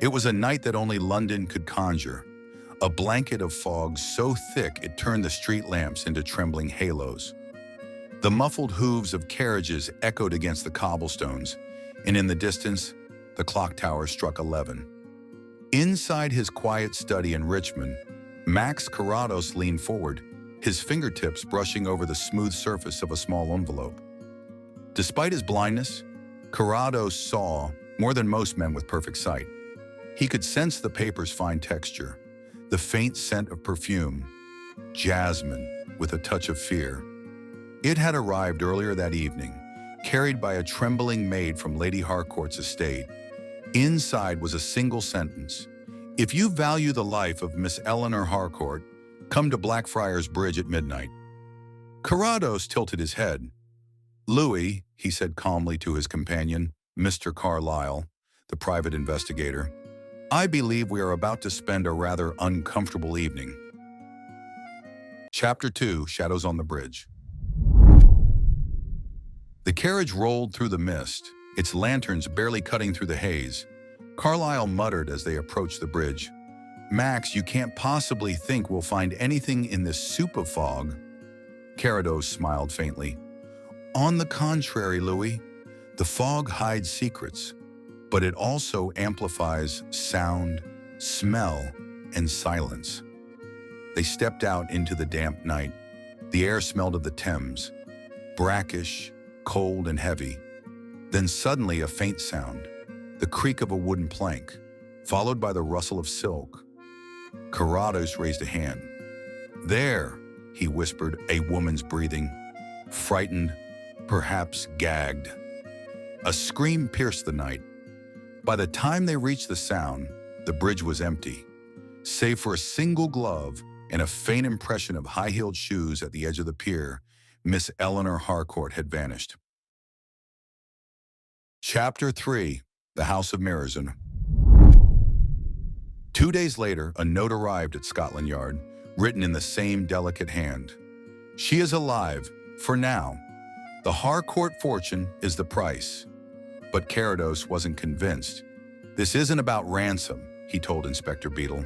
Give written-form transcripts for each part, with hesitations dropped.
It was a night that only London could conjure, a blanket of fog so thick it turned the street lamps into trembling halos. The muffled hooves of carriages echoed against the cobblestones, and in the distance, the clock tower struck 11. Inside his quiet study in Richmond, Max Carrados leaned forward, his fingertips brushing over the smooth surface of a small envelope. Despite his blindness, Carrados saw more than most men with perfect sight. He could sense the paper's fine texture, the faint scent of perfume, jasmine with a touch of fear. It had arrived earlier that evening, carried by a trembling maid from Lady Harcourt's estate. Inside was a single sentence: "If you value the life of Miss Eleanor Harcourt, come to Blackfriars Bridge at midnight." Carrados tilted his head. "Louis," he said calmly to his companion, Mr. Carlyle, the private investigator, "I believe we are about to spend a rather uncomfortable evening." Chapter 2, Shadows on the Bridge. The carriage rolled through the mist, its lanterns barely cutting through the haze. Carlyle muttered as they approached the bridge, "Max, you can't possibly think we'll find anything in this soup of fog." Carrados smiled faintly. "On the contrary, Louis, the fog hides secrets, but it also amplifies sound, smell, and silence." They stepped out into the damp night. The air smelled of the Thames, brackish, cold and heavy. Then suddenly a faint sound, the creak of a wooden plank, followed by the rustle of silk. Carrados raised a hand. "There," he whispered, a woman's breathing, frightened, perhaps gagged. A scream pierced the night. By the time they reached the sound, the bridge was empty, save for a single glove and a faint impression of high-heeled shoes at the edge of the pier. Miss Eleanor Harcourt had vanished. Chapter 3, The House of Mirrors. 2 days later, a note arrived at Scotland Yard, written in the same delicate hand. "She is alive, for now. The Harcourt fortune is the price." But Carrados wasn't convinced. "This isn't about ransom," he told Inspector Beadle.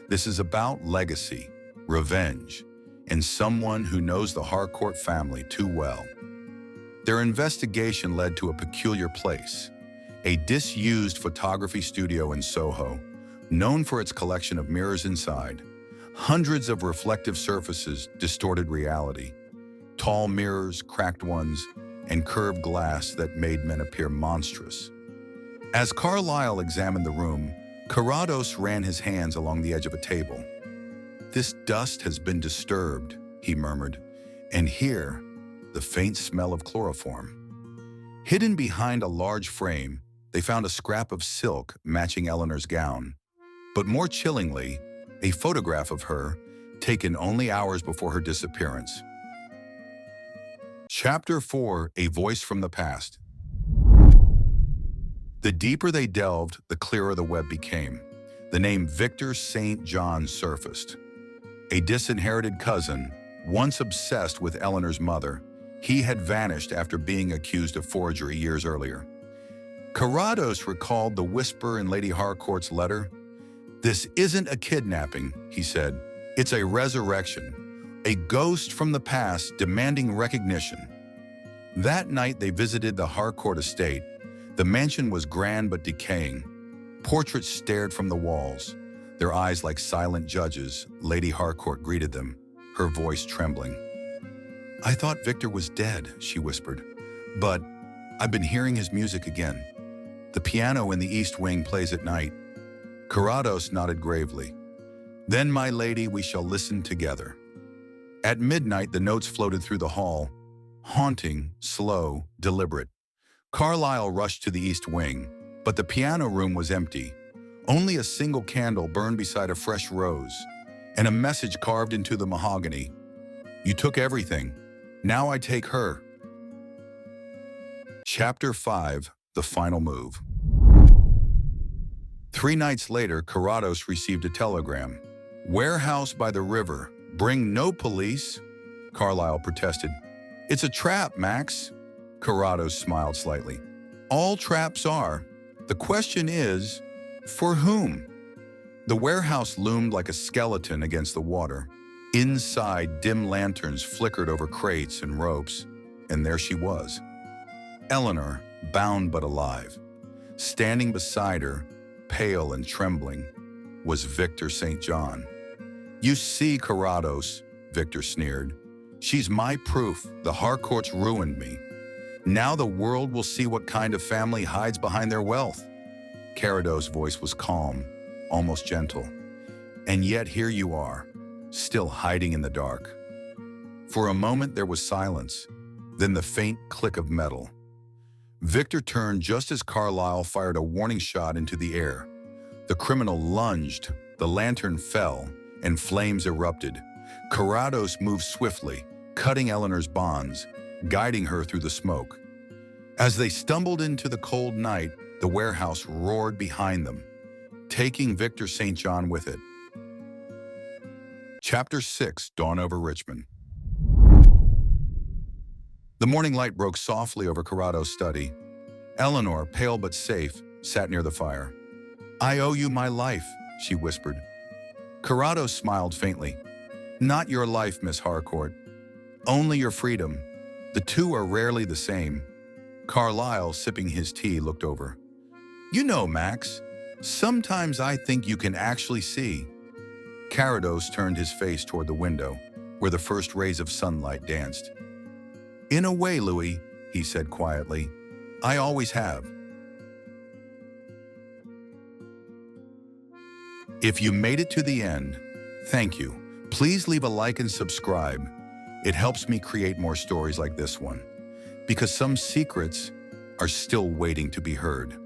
"This is about legacy, revenge, and someone who knows the Harcourt family too well." Their investigation led to a peculiar place, a disused photography studio in Soho, known for its collection of mirrors inside. Hundreds of reflective surfaces distorted reality. Tall mirrors, cracked ones, and curved glass that made men appear monstrous. As Carlyle examined the room, Carrados ran his hands along the edge of a table. "This dust has been disturbed," he murmured, "and here, the faint smell of chloroform." Hidden behind a large frame, they found a scrap of silk matching Eleanor's gown. But more chillingly, a photograph of her, taken only hours before her disappearance. Chapter 4, A Voice from the Past. The deeper they delved, the clearer the web became. The name Victor St. John surfaced. A disinherited cousin, once obsessed with Eleanor's mother, he had vanished after being accused of forgery years earlier. Carrados recalled the whisper in Lady Harcourt's letter. "This isn't a kidnapping," he said. "It's a resurrection, a ghost from the past demanding recognition." That night they visited the Harcourt estate. The mansion was grand but decaying. Portraits stared from the walls, their eyes like silent judges. Lady Harcourt greeted them, her voice trembling. "I thought Victor was dead," she whispered, "but I've been hearing his music again. The piano in the East Wing plays at night." Carrados nodded gravely. "Then, my lady, we shall listen together." At midnight, the notes floated through the hall, haunting, slow, deliberate. Carlyle rushed to the East Wing, but the piano room was empty. Only a single candle burned beside a fresh rose, and a message carved into the mahogany. "You took everything. Now I take her." Chapter 5, The Final Move. 3 nights later, Carrados received a telegram. "Warehouse by the river. Bring no police." Carlyle protested. "It's a trap, Max." Carrados smiled slightly. "All traps are. The question is, For whom? The warehouse loomed like a skeleton against the water. Inside, dim lanterns flickered over crates and ropes, and there she was. Eleanor, bound but alive. Standing beside her, pale and trembling, was Victor St. John. "You see, Carrados," Victor sneered. "She's my proof the Harcourts ruined me. Now the world will see what kind of family hides behind their wealth." Carrados' voice was calm, almost gentle. "And yet here you are, still hiding in the dark." For a moment there was silence, then the faint click of metal. Victor turned just as Carlyle fired a warning shot into the air. The criminal lunged, the lantern fell, and flames erupted. Carrados moved swiftly, cutting Eleanor's bonds, guiding her through the smoke. As they stumbled into the cold night, the warehouse roared behind them, taking Victor St. John with it. Chapter 6, Dawn over Richmond. The morning light broke softly over Carrados' study. Eleanor, pale but safe, sat near the fire. "I owe you my life," she whispered. Carrados smiled faintly. "Not your life, Miss Harcourt. Only your freedom. The two are rarely the same." Carlyle, sipping his tea, looked over. "You know, Max, sometimes I think you can actually see." Carrados turned his face toward the window, where the first rays of sunlight danced. "In a way, Louis," he said quietly, "I always have." If you made it to the end, thank you. Please leave a like and subscribe. It helps me create more stories like this one, because some secrets are still waiting to be heard.